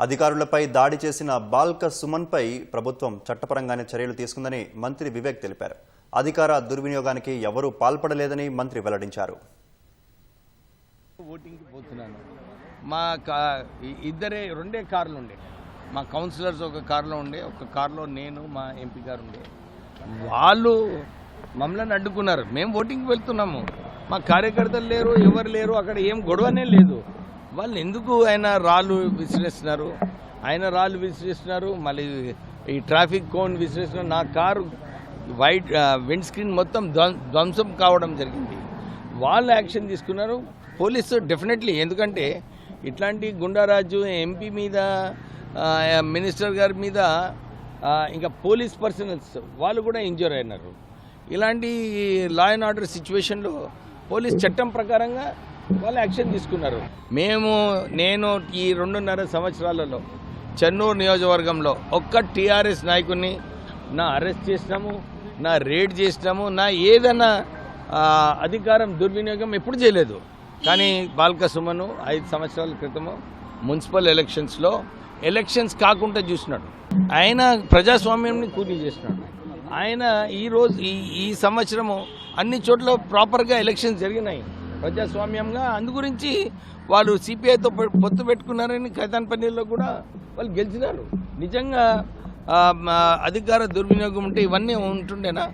అధికారులపై దాడి చేసిన బాల్క సుమన్పై ప్రభుత్వం చట్టపరంగానే చర్యలు తీసుకుందని మంత్రి వివేక్ తెలిపారు. అధికార దుర్వినియోగానికి ఎవరూ పాల్పడలేదని మంత్రి వెల్లడించారు. ఓటింగ్కి పోతున్నాను. మా రెండే కార్లు ఉండే, మా కౌన్సిలర్స్ ఒక కారులో ఉండే, ఒక కారులో నేను మా ఎంపీ గారు ఉండే. వాళ్ళు మమ్మల్ని అడ్డుకున్నారు. మేము ఓటింగ్కి వెళ్తున్నాము, మా కార్యకర్తలు లేరు, ఎవరు లేరు, అక్కడ ఏం గొడవనే లేదు. వాళ్ళు ఎందుకు ఆయన రాళ్ళు విసిరేస్తున్నారు, మళ్ళీ ఈ ట్రాఫిక్ కోన్ విసిరేస్తున్నారు. నా కారు వైట్ విండ్ స్క్రీన్ మొత్తం ధ్వంసం కావడం జరిగింది. వాళ్ళు యాక్షన్ తీసుకున్నారు. పోలీసు డెఫినెట్లీ, ఎందుకంటే ఇట్లాంటి గుండారాజు ఎంపీ మీద, మినిస్టర్ గారి మీద, ఇంకా పోలీస్ పర్సనల్స్ వాళ్ళు కూడా ఇంజూర్ అయినారు. ఇలాంటి లా అండ్ ఆర్డర్ సిచ్యువేషన్లో పోలీస్ చట్టం ప్రకారంగా వాళ్ళు యాక్షన్ తీసుకున్నారు. నేను ఈ 2.5 సంవత్సరాలలో చెన్నూరు నియోజకవర్గంలో ఒక్క టీఆర్ఎస్ నాయకుడిని నా అరెస్ట్ చేసినాము, నా రేడ్ చేసినాము, నా ఏదైనా అధికారం దుర్వినియోగం ఎప్పుడు చేయలేదు. కానీ బాల్క సుమన్ 5 సంవత్సరాల క్రితము మున్సిపల్ ఎలక్షన్స్ కాకుండా చూసినాడు. ఆయన ప్రజాస్వామ్యాన్ని కూలీ చేసినాడు. ఆయన ఈరోజు ఈ సంవత్సరము అన్ని చోట్ల ప్రాపర్గా ఎలక్షన్స్ జరిగినాయి ప్రజాస్వామ్యంగా. అందు గురించి వాళ్ళు సిపిఐతో పొత్తు పెట్టుకున్నారని ఖైతాన్పల్లిలో కూడా వాళ్ళు గెలిచినారు. నిజంగా అధికార దుర్వినియోగం ఉంటే ఇవన్నీ ఉంటుండేనా?